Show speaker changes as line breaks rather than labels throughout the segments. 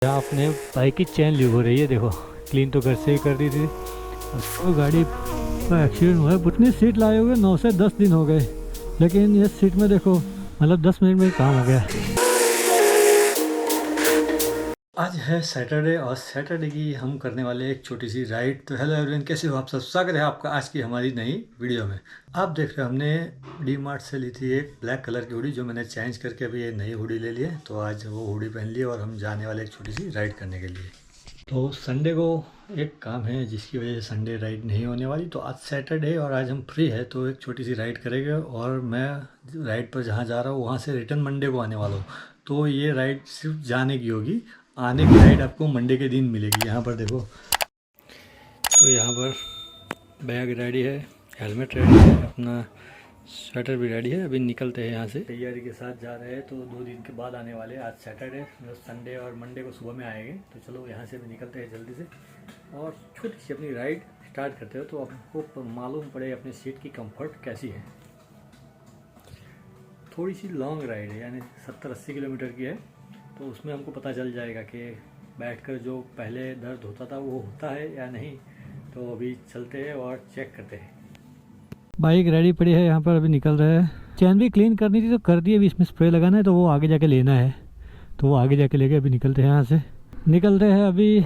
यहाँ अपने बाइक की चेन लीक हो रही है। देखो क्लीन तो घर से ही कर दी थी, तो गाड़ी का एक्सीडेंट हुआ है। इतनी सीट लाए हुए 9 से 10 दिन हो गए, लेकिन ये सीट में देखो मतलब 10 मिनट में ही काम हो गया। आज है सैटरडे और सैटरडे की हम करने वाले एक छोटी सी राइड। तो हेलो एवरीवन, कैसे हो आप सब? स्वागत है आपका आज की हमारी नई वीडियो में। आप देख रहे हो हमने डी मार्ट से ली थी एक ब्लैक कलर की हुडी, जो मैंने चेंज करके अभी ये नई हुडी ले ली है। तो आज वो हुडी पहन ली और हम जाने वाले एक छोटी सी राइड करने के लिए। तो संडे को एक काम है जिसकी वजह से संडे राइड नहीं होने वाली। तो आज सैटरडे और आज हम फ्री है, तो एक छोटी सी राइड करेंगे। और मैं राइड पर जहाँ जा रहा हूँ वहाँ से रिटर्न मंडे को आने वाला हूँ। तो ये राइड सिर्फ जाने की होगी, आने की राइड आपको मंडे के दिन मिलेगी। यहाँ पर देखो, तो यहाँ पर बैग रेडी है, हेलमेट रेडी है, अपना स्वेटर भी रेडी है। अभी निकलते हैं यहाँ से, तैयारी के साथ जा रहे हैं। तो 2 दिन के बाद आने वाले हैं। आज सैटरडे, संडे और मंडे को सुबह में आएंगे। तो चलो यहाँ से भी निकलते हैं जल्दी से और छोटी सी अपनी राइड स्टार्ट करते हो, तो आपको मालूम पड़े अपनी सीट की कंफर्ट कैसी है। थोड़ी सी लॉन्ग राइड है, यानी 70-80 किलोमीटर की है। तो उसमें हमको पता चल जाएगा कि बैठकर जो पहले दर्द होता था वो होता है या नहीं। तो अभी चलते हैं और चेक करते हैं। बाइक रेडी पड़ी है, यहाँ पर अभी निकल रहे हैं। चैन भी क्लीन करनी थी तो कर दी, अभी इसमें स्प्रे लगाना है, तो वो आगे जाके लेना है। तो वो आगे जाके लेके अभी निकलते हैं। यहाँ से निकल रहे हैं अभी।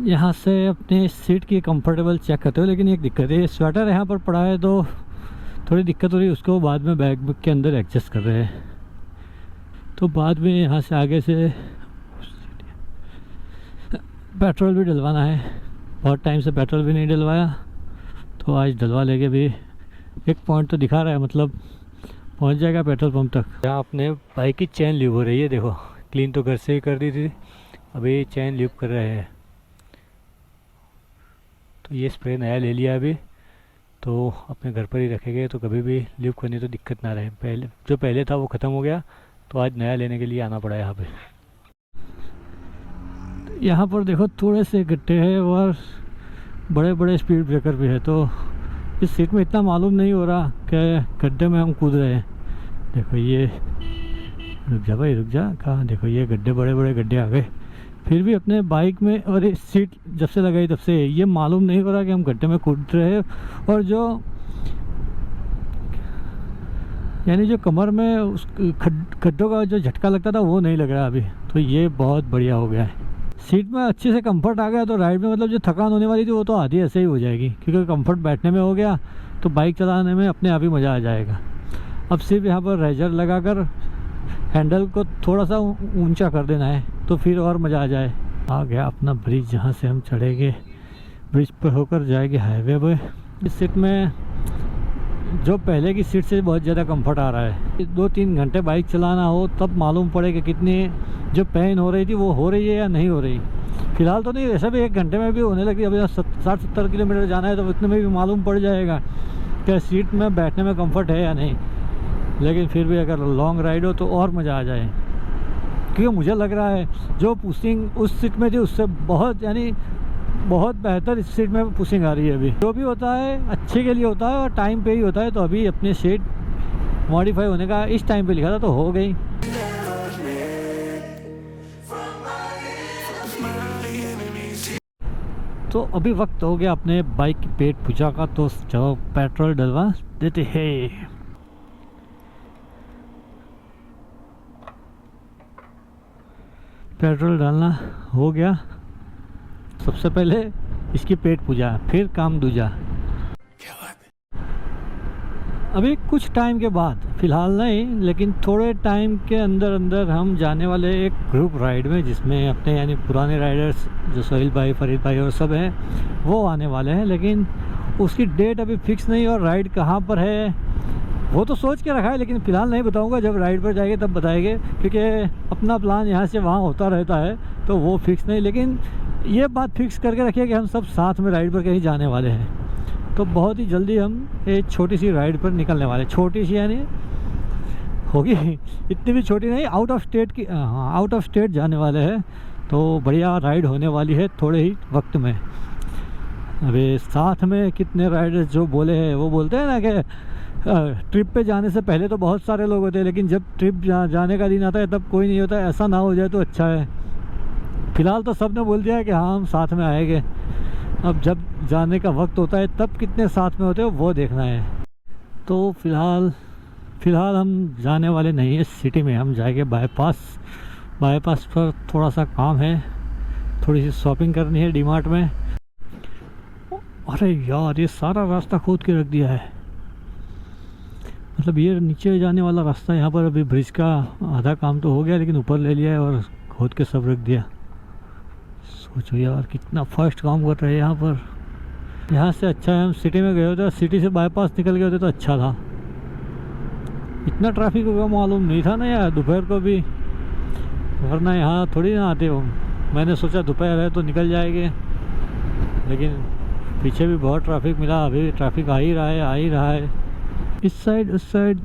यहाँ से अपने सीट की कंफर्टेबल चेक करते हो, लेकिन एक दिक्कत है, स्वेटर यहाँ पर पड़ा है तो थोड़ी दिक्कत हो रही है। उसको बाद में बैग के अंदर एडजस्ट कर रहे हैं। तो बाद में यहाँ से आगे से पेट्रोल भी डलवाना है। बहुत टाइम से पेट्रोल भी नहीं डलवाया, तो आज डलवा लेंगे। भी एक पॉइंट तो दिखा रहा है, मतलब पहुँच जाएगा पेट्रोल पंप तक। यहाँ अपने बाइक की चेन लीक हो रही है। देखो क्लीन तो घर से ही कर दी थी, अभी चेन लीक कर रहे हैं। तो ये स्प्रे नया ले लिया अभी, तो अपने घर पर ही रखेंगे। तो कभी भी लीक करनी तो दिक्कत ना रहे। पहले जो पहले था वो ख़त्म हो गया, तो आज नया लेने के लिए आना पड़ा यहाँ पे। यहाँ पर देखो थोड़े से गड्ढे हैं और बड़े बड़े स्पीड ब्रेकर भी है। तो इस सीट में इतना मालूम नहीं हो रहा कि गड्ढे में हम कूद रहे हैं। देखो ये, रुक जा भाई रुक जा, कहाँ? देखो ये गड्ढे, बड़े बड़े गड्ढे आ गए। फिर भी अपने बाइक में और इस सीट जब से लगाई तब से ये मालूम नहीं हो रहा कि हम गड्ढे में कूद रहे हैं। और जो यानी जो कमर में उस गड्ढों का जो झटका लगता था वो नहीं लग रहा अभी। तो ये बहुत बढ़िया हो गया है। सीट में अच्छे से कंफर्ट आ गया, तो राइड में मतलब जो थकान होने वाली थी वो तो आधी ऐसे ही हो जाएगी, क्योंकि कंफर्ट बैठने में हो गया तो बाइक चलाने में अपने आप ही मज़ा आ जाएगा। अब सिर्फ यहाँ पर रेजर लगाकर हैंडल को थोड़ा सा ऊंचा कर देना है, तो फिर और मज़ा आ जाए। आ गया अपना ब्रिज, जहाँ से हम चढ़ेंगे। ब्रिज पर होकर जाएंगे हाईवे पर। इस सीट में जो पहले की सीट से बहुत ज़्यादा कंफर्ट आ रहा है। 2-3 घंटे बाइक चलाना हो तब मालूम पड़े कि कितनी जो पेन हो रही थी वो हो रही है या नहीं हो रही। फ़िलहाल तो नहीं, वैसे भी 1 घंटे में भी होने लगी। अभी 60-70 किलोमीटर जाना है, तो इतने में भी मालूम पड़ जाएगा कि सीट में बैठने में कंफर्ट है या नहीं। लेकिन फिर भी अगर लॉन्ग राइड हो तो और मज़ा आ जाए, क्योंकि मुझे लग रहा है जो पुशिंग उस सीट में थी उससे बहुत, यानी बहुत बेहतर इस सीट में पुशिंग आ रही है। अभी जो भी होता है अच्छे के लिए होता है और टाइम पे ही होता है। तो अभी अपने सीट मॉडिफाई होने का इस टाइम पे लिखा था, तो हो गई। तो अभी वक्त हो गया अपने बाइक की पेट पूजा का, तो चलो पेट्रोल डलवा देते हैं। पेट्रोल डालना हो गया। सबसे पहले इसकी पेट पूजा, फिर काम दूजा। अभी कुछ टाइम के बाद, फ़िलहाल नहीं लेकिन थोड़े टाइम के अंदर अंदर हम जाने वाले एक ग्रुप राइड में, जिसमें अपने यानी पुराने राइडर्स जो सोहेल भाई, फरीद भाई और सब हैं वो आने वाले हैं। लेकिन उसकी डेट अभी फिक्स नहीं, और राइड कहाँ पर है वो तो सोच के रखा है, लेकिन फ़िलहाल नहीं बताऊंगा। जब राइड पर जाएंगे तब बताएंगे, क्योंकि अपना प्लान यहाँ से वहाँ होता रहता है, तो वो फिक्स नहीं। लेकिन ये बात फिक्स करके रखिए कि हम सब साथ में राइड पर कहीं जाने वाले हैं। तो बहुत ही जल्दी हम एक छोटी सी राइड पर निकलने वाले। छोटी सी यानी होगी, इतनी भी छोटी नहीं, आउट ऑफ स्टेट की, हाँ आउट ऑफ स्टेट जाने वाले हैं। तो बढ़िया राइड होने वाली है थोड़े ही वक्त में। अभी साथ में कितने राइडर्स जो बोले हैं, वो बोलते हैं ना कि ट्रिप पे जाने से पहले तो बहुत सारे लोग होते हैं, लेकिन जब ट्रिप जाने का दिन आता है तब कोई नहीं होता है। ऐसा ना हो जाए तो अच्छा है। फ़िलहाल तो सब ने बोल दिया है कि हाँ हम साथ में आएंगे। अब जब जाने का वक्त होता है तब कितने साथ में होते हैं वो देखना है। तो फ़िलहाल हम जाने वाले नहीं है सिटी में, हम जाएंगे बाईपास पर थोड़ा सा काम है, थोड़ी सी शॉपिंग करनी है डीमार्ट में। अरे यार ये सारा रास्ता खोद के रख दिया है। मतलब ये नीचे जाने वाला रास्ता यहाँ पर अभी ब्रिज का आधा काम तो हो गया, लेकिन ऊपर ले लिया है और खोद के सब रख दिया। सोचो यार कितना फास्ट काम कर रहे हैं यहाँ पर। यहाँ से अच्छा है हम सिटी में गए होते, सिटी से बाईपास निकल गए होते तो अच्छा था। इतना ट्रैफिक होगा मालूम नहीं था ना यार दोपहर को भी, वरना यहाँ थोड़ी ना आते हो। मैंने सोचा दोपहर है तो निकल जाएंगे, लेकिन पीछे भी बहुत ट्रैफिक मिला। अभी ट्रैफिक आ ही रहा है। इस साइड उस साइड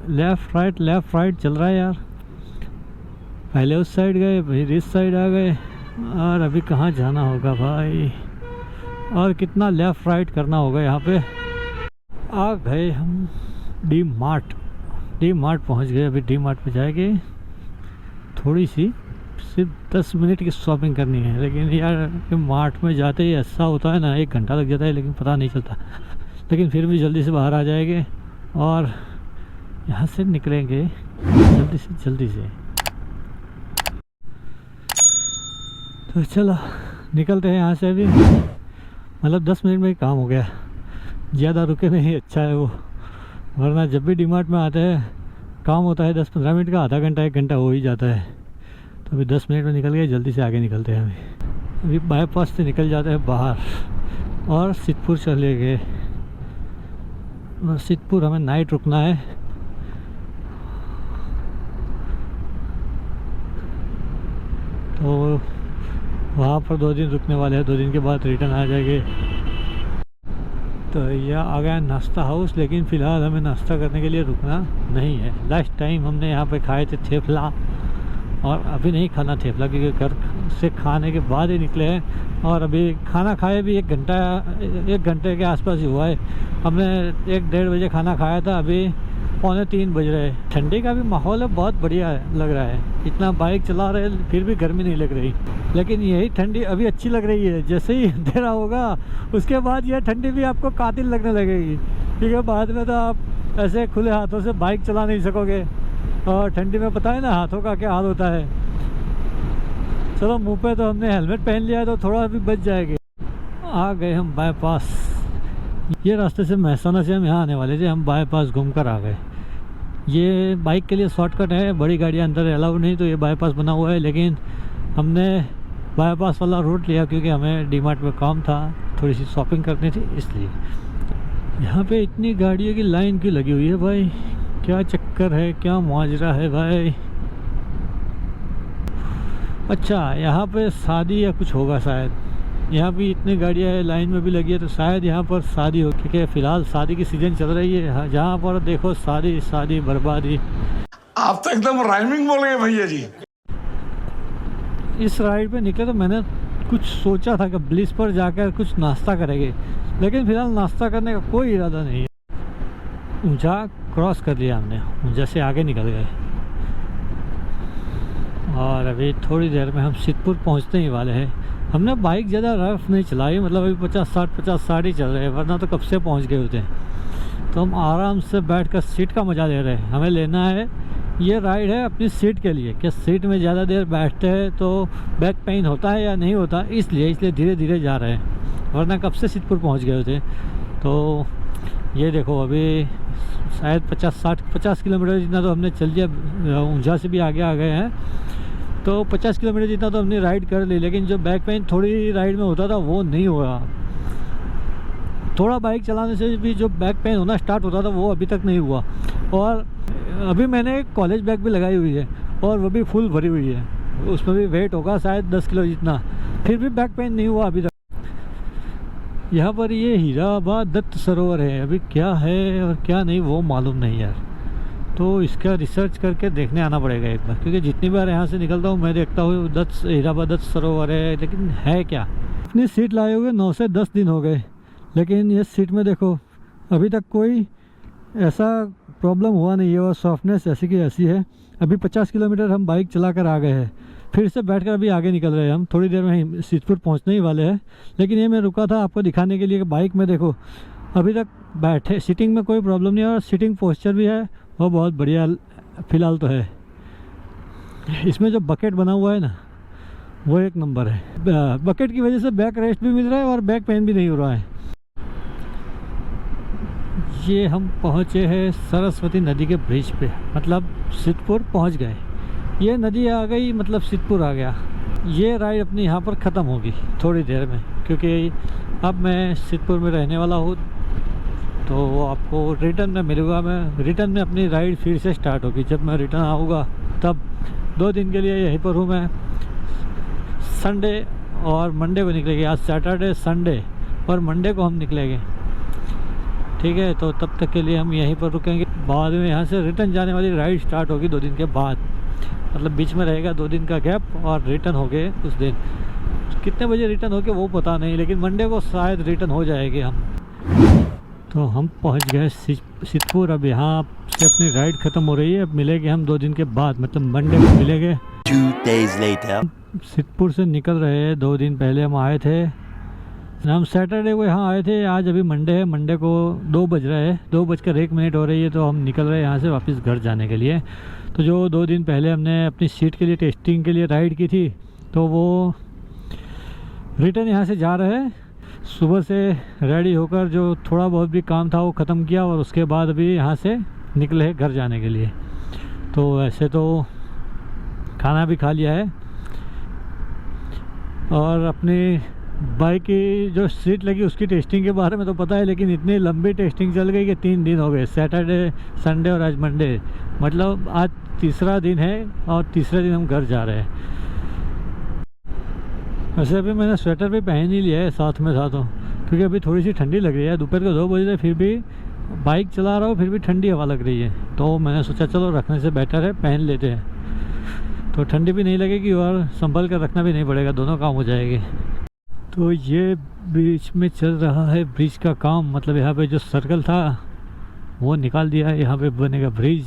लेफ़्ट राइट चल रहा है यार। पहले उस साइड गए, फिर इस साइड आ गए, और अभी कहाँ जाना होगा भाई, और कितना लेफ़्ट राइट करना होगा। यहाँ पे आ गए हम डी मार्ट पहुँच गए। अभी डी मार्ट पे जाएंगे, थोड़ी सी सिर्फ 10 मिनट की शॉपिंग करनी है। लेकिन यार मार्ट में जाते ही ऐसा होता है ना, 1 घंटा लग जाता है, लेकिन पता नहीं चलता। लेकिन फिर भी जल्दी से बाहर आ जाएंगे और यहाँ से निकलेंगे जल्दी से। तो चलो निकलते हैं यहाँ से। अभी मतलब 10 मिनट में ही काम हो गया, ज़्यादा रुके नहीं, अच्छा है वो। वरना जब भी डीमार्ट में आते हैं काम होता है 10-15 मिनट का, आधा घंटा 1 घंटा हो ही जाता है। तो अभी 10 मिनट में निकल गए, जल्दी से आगे निकलते हैं। अभी बाईपास से निकल जाते हैं बाहर और सिद्धपुर चले गए। और सिद्धपुर हमें नाइट रुकना है। तो वहाँ पर 2 दिन रुकने वाले हैं, 2 दिन के बाद रिटर्न आ जाएंगे। तो यह आ गया नाश्ता हाउस, लेकिन फ़िलहाल हमें नाश्ता करने के लिए रुकना नहीं है। लास्ट टाइम हमने यहाँ पे खाए थे थेपला, और अभी नहीं खाना थेपला क्योंकि घर से खाने के बाद ही निकले हैं। और अभी खाना खाए भी 1 घंटे के आसपास ही हुआ है। हमने 1-1:30 बजे खाना खाया था, अभी 2:45 बज रहे हैं। ठंडी का भी माहौल है, बहुत बढ़िया लग रहा है। इतना बाइक चला रहे फिर भी गर्मी नहीं लग रही, लेकिन यही ठंडी अभी अच्छी लग रही है। जैसे ही अंधेरा होगा उसके बाद यह ठंडी भी आपको कातिल लगने लगेगी, क्योंकि बाद में तो आप ऐसे खुले हाथों से बाइक चला नहीं सकोगे, और ठंडी में पता है ना हाथों का क्या हाल होता है। चलो मुंह पे तो हमने हेलमेट पहन लिया है तो थोड़ा भी बच जाएंगे। आ गए हम बाईपास। ये रास्ते से महसाना से हम यहाँ आने वाले थे, हम बाईपास घूम कर आ गए। ये बाइक के लिए शॉर्टकट है, बड़ी गाड़ियाँ अंदर अलाउ नहीं, तो ये बाईपास बना हुआ है। लेकिन हमने बाईपास वाला रूट लिया क्योंकि हमें डीमार्ट में काम था, थोड़ी सी शॉपिंग करनी थी, इसलिए। यहाँ पे इतनी गाड़ियों की लाइन क्यों लगी हुई है भाई, क्या चक्कर है, क्या माजरा है भाई। अच्छा यहाँ पे शादी या कुछ होगा शायद, यहाँ भी इतनी गाड़ियाँ है, लाइन में भी लगी है, तो शायद यहाँ पर शादी हो, क्योंकि फ़िलहाल शादी की सीज़न चल रही है। जहाँ पर देखो शादी बर्बादी।
आप तो एकदम राइमिंग बोल गए भैया जी।
इस राइड पे निकले तो मैंने कुछ सोचा था कि ब्लिस पर जाकर कुछ नाश्ता करेंगे, लेकिन फ़िलहाल नाश्ता करने का कोई इरादा नहीं है। ऊंचा क्रॉस कर लिया हमने, ऊंचा से आगे निकल गए, और अभी थोड़ी देर में हम सिद्धपुर पहुंचने ही वाले हैं। हमने बाइक ज़्यादा रफ नहीं चलाई, मतलब अभी 50-60 ही चल रहे हैं, वरना तो कब से पहुंच गए होते हैं। तो हम आराम से बैठकर सीट का मज़ा ले रहे हैं। हमें लेना है, ये राइड है अपनी सीट के लिए, कि सीट में ज़्यादा देर बैठते हैं तो बैक पेन होता है या नहीं होता, इसलिए धीरे धीरे जा रहे हैं, वरना कब से सिद्धपुर पहुँच गए होते। तो ये देखो अभी शायद 50 किलोमीटर जितना तो हमने चल लिया, ऊंझा से भी आगे आ गए हैं। तो 50 किलोमीटर जितना तो हमने राइड कर ली, लेकिन जो बैक पेन थोड़ी राइड में होता था वो नहीं हुआ। थोड़ा बाइक चलाने से भी जो बैक पेन होना स्टार्ट होता था वो अभी तक नहीं हुआ। और अभी मैंने कॉलेज बैग भी लगाई हुई है और वो भी फुल भरी हुई है, उसमें भी वेट होगा शायद 10 किलो जितना, फिर भी बैक पेन नहीं हुआ अभी तक। यहाँ पर ये हीराबाद दत्त सरोवर है, अभी क्या है और क्या नहीं वो मालूम नहीं यार, तो इसका रिसर्च करके देखने आना पड़ेगा एक बार, क्योंकि जितनी बार यहाँ से निकलता हूँ मैं देखता हूँ हीराबाद दत्त सरोवर है, लेकिन है क्या। अपनी सीट लाए हुए 9 से 10 दिन हो गए, लेकिन ये सीट में देखो अभी तक कोई ऐसा प्रॉब्लम हुआ नहीं है और सॉफ्टनेस ऐसी की ऐसी है। अभी 50 किलोमीटर हम बाइक चला कर आ गए हैं, फिर से बैठकर अभी आगे निकल रहे हैं हम। थोड़ी देर में ही सिद्धपुर पहुंचने ही वाले हैं, लेकिन ये मैं रुका था आपको दिखाने के लिए कि बाइक में देखो अभी तक बैठे, सीटिंग में कोई प्रॉब्लम नहीं है और सीटिंग पोस्चर भी है वो बहुत बढ़िया फ़िलहाल तो है। इसमें जो बकेट बना हुआ है ना वो एक नंबर है। बकेट की वजह से बैक रेस्ट भी मिल रहा है और बैक पेन भी नहीं हो रहा है। ये हम पहुँचे हैं सरस्वती नदी के ब्रिज पे, मतलब सिद्धपुर पहुँच गए। ये नदी आ गई मतलब सिद्धपुर आ गया। ये राइड अपनी यहाँ पर ख़त्म होगी थोड़ी देर में, क्योंकि अब मैं सिद्धपुर में रहने वाला हूँ, तो आपको रिटर्न में मिलूँगा। मैं रिटर्न में अपनी राइड फिर से स्टार्ट होगी। जब मैं रिटर्न आऊँगा तब 2 दिन के लिए यहीं पर हूँ मैं। संडे और मंडे को निकलेंगे। आज सैटरडे, संडे और मंडे को हम निकलेंगे, ठीक है। तो तब तक के लिए हम यहीं पर रुकेंगे। बाद में यहाँ से रिटर्न जाने वाली राइड स्टार्ट होगी 2 दिन के बाद, मतलब बीच में रहेगा 2 दिन का गैप और रिटर्न हो गए उस दिन। कितने बजे रिटर्न हो गए वो पता नहीं, लेकिन मंडे को शायद रिटर्न हो जाएंगे हम। तो हम पहुँच गए सिद्धपुर। अब यहाँ से अपनी राइड ख़त्म हो रही है। अब मिलेंगे हम 2 दिन के बाद, मतलब मंडे को मिलेंगे।
2 days later.
सिद्धपुर से निकल रहे हैं। 2 दिन पहले हम आए थे, हम सैटरडे को यहाँ आए थे। आज अभी मंडे है, मंडे को 2 बज रहे हैं, 2:01 हो रही है। तो हम निकल रहे हैं यहाँ से वापस घर जाने के लिए। तो जो 2 दिन पहले हमने अपनी सीट के लिए टेस्टिंग के लिए राइड की थी, तो वो रिटर्न यहाँ से जा रहे हैं। सुबह से रेडी होकर जो थोड़ा बहुत भी काम था वो ख़त्म किया और उसके बाद अभी यहाँ से निकले घर जाने के लिए। तो ऐसे तो खाना भी खा लिया है और अपनी बाइक की जो सीट लगी उसकी टेस्टिंग के बारे में तो पता है, लेकिन इतनी लंबी टेस्टिंग चल गई कि 3 दिन हो गए, सैटरडे, संडे और आज मंडे। मतलब आज तीसरा दिन है और तीसरे दिन हम घर जा रहे हैं। वैसे अभी मैंने स्वेटर भी पहन ही लिया है साथ में साथों, क्योंकि अभी थोड़ी सी ठंडी लग रही है। दोपहर को 2 बजे फिर भी बाइक चला रहा हूँ, फिर भी ठंडी हवा लग रही है। तो मैंने सोचा चलो रखने से बेटर है पहन लेते हैं, तो ठंडी भी नहीं लगेगी और संभल कर रखना भी नहीं पड़ेगा, दोनों काम हो जाएंगे। तो ये बीच में चल रहा है ब्रिज का काम, मतलब यहाँ पे जो सर्कल था वो निकाल दिया है, यहाँ पे बनेगा ब्रिज।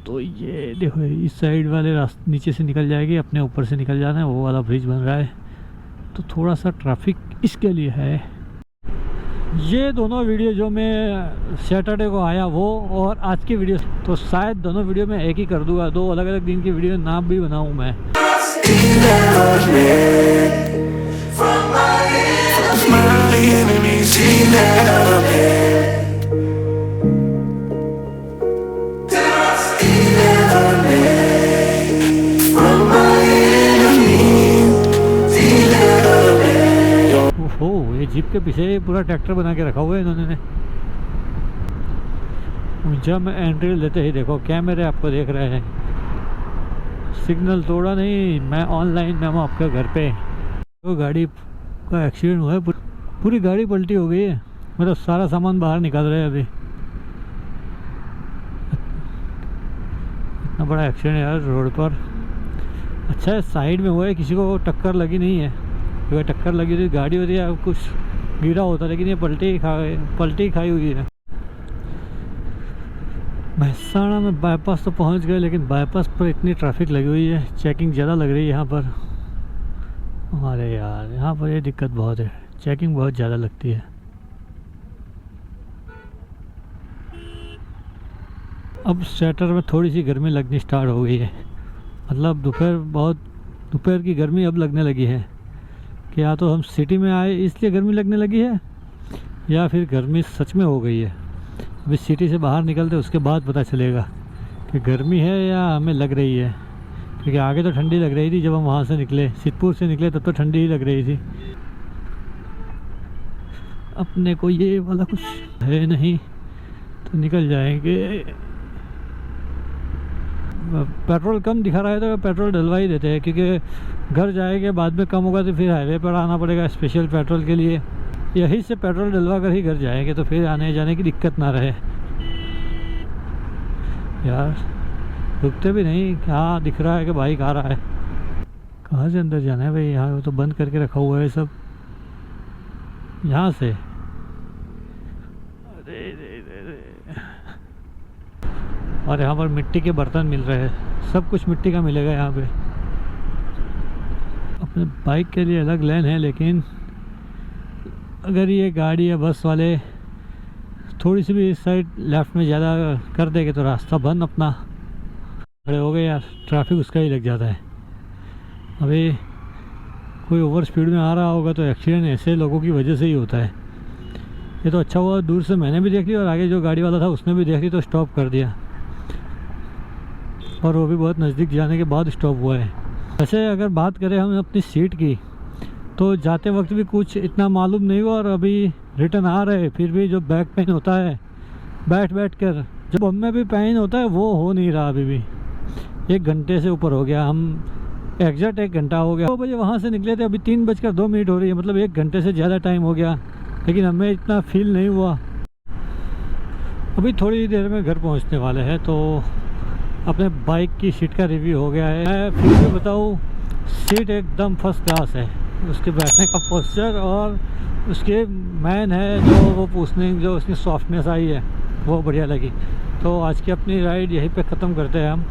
तो ये देखो इस साइड वाले रास्ते नीचे से निकल जाएगी, अपने ऊपर से निकल जाना है, वो वाला ब्रिज बन रहा है। तो थोड़ा सा ट्रैफिक इसके लिए है। ये दोनों वीडियो जो मैं सैटरडे को आया वो और आज की वीडियो, तो शायद दोनों वीडियो में एक ही कर दूंगा, 2 अलग अलग दिन की वीडियो ना भी बनाऊँ मैं। ओहो, ये जीप के पीछे पूरा ट्रैक्टर बना के रखा हुआ है इन्होंने। जब मैं एंट्री लेते ही देखो कैमरे आपको देख रहे हैं। सिग्नल तोड़ा नहीं, मैं ऑनलाइन मैं हूँ आपके घर पे। तो गाड़ी का एक्सीडेंट हुआ है, पूरी गाड़ी पलटी हो गई है, मतलब सारा सामान बाहर निकाल रहे हैं अभी। इतना बड़ा एक्सीडेंट यार रोड पर। अच्छा है साइड में हुआ है, किसी को टक्कर लगी नहीं है। अगर टक्कर लगी हुई गाड़ी होती है कुछ गिरा होता, लेकिन ये पलटी खाई हुई है। महसाणा में बाईपास तो पहुंच गए, लेकिन बाईपास पर इतनी ट्रैफिक लगी हुई है, चेकिंग ज़्यादा लग रही है यहाँ पर। अरे यार यहाँ पर ये दिक्कत बहुत है, चेकिंग बहुत ज़्यादा लगती है। अब स्वेटर में थोड़ी सी गर्मी लगनी स्टार्ट हो गई है, मतलब दोपहर की गर्मी अब लगने लगी है। कि या तो हम सिटी में आए इसलिए गर्मी लगने लगी है, या फिर गर्मी सच में हो गई है। अभी सिटी से बाहर निकलते उसके बाद पता चलेगा कि गर्मी है या हमें लग रही है, क्योंकि आगे तो ठंडी लग रही थी। जब हम वहाँ से निकले, सिद्धपुर से निकले, तब तो ठंडी ही लग रही थी। अपने को ये वाला कुछ है नहीं तो निकल जाएंगे। पेट्रोल कम दिखा रहा है तो पेट्रोल डलवा ही देते हैं, क्योंकि घर जाएंगे बाद में कम होगा तो फिर हाईवे पर आना पड़ेगा स्पेशल पेट्रोल के लिए। यहीं से पेट्रोल डलवा कर ही घर जाएंगे, तो फिर आने जाने की दिक्कत ना रहे। यार रुकते भी नहीं, क्या दिख रहा है कि बाइक आ रहा है। कहाँ से अंदर जाना है भाई? यहाँ तो बंद करके रखा हुआ है सब। यहाँ से अरे और यहाँ पर मिट्टी के बर्तन मिल रहे हैं, सब कुछ मिट्टी का मिलेगा यहाँ पे। अपने बाइक के लिए अलग लेन है, लेकिन अगर ये गाड़ी या बस वाले थोड़ी सी भी इस साइड लेफ़्ट में ज़्यादा कर देंगे तो रास्ता बंद, अपना खड़े हो गए यार, ट्रैफिक उसका ही लग जाता है। अभी कोई ओवर स्पीड में आ रहा होगा तो एक्सीडेंट ऐसे लोगों की वजह से ही होता है। ये तो अच्छा हुआ दूर से मैंने भी देख लिया और आगे जो गाड़ी वाला था उसने भी देख ली तो स्टॉप कर दिया, और वो भी बहुत नज़दीक जाने के बाद स्टॉप हुआ है। वैसे अगर बात करें हम अपनी सीट की, तो जाते वक्त भी कुछ इतना मालूम नहीं हुआ, और अभी रिटर्न आ रहे फिर भी जो बैक पेन होता है बैठ कर, जब हम में भी पेन होता है वो हो नहीं रहा अभी भी। 1 घंटे से ऊपर हो गया, हम एग्जैक्ट 1 घंटा हो गया। 2 बजे वहाँ से निकले थे, अभी 3:02 हो रही है, मतलब 1 घंटे से ज़्यादा टाइम हो गया, लेकिन हमें इतना फील नहीं हुआ। अभी थोड़ी देर में घर पहुँचने वाले हैं, तो अपने बाइक की सीट का रिव्यू हो गया है। मैं फिर भी बताऊँ, सीट एकदम फर्स्ट क्लास है, उसके बैठने का पोस्चर और उसके मैन है जो वो पूछने जो उसकी सॉफ्टनेस आई है वो बढ़िया लगी। तो आज की अपनी राइड यहीं पे ख़त्म करते हैं हम।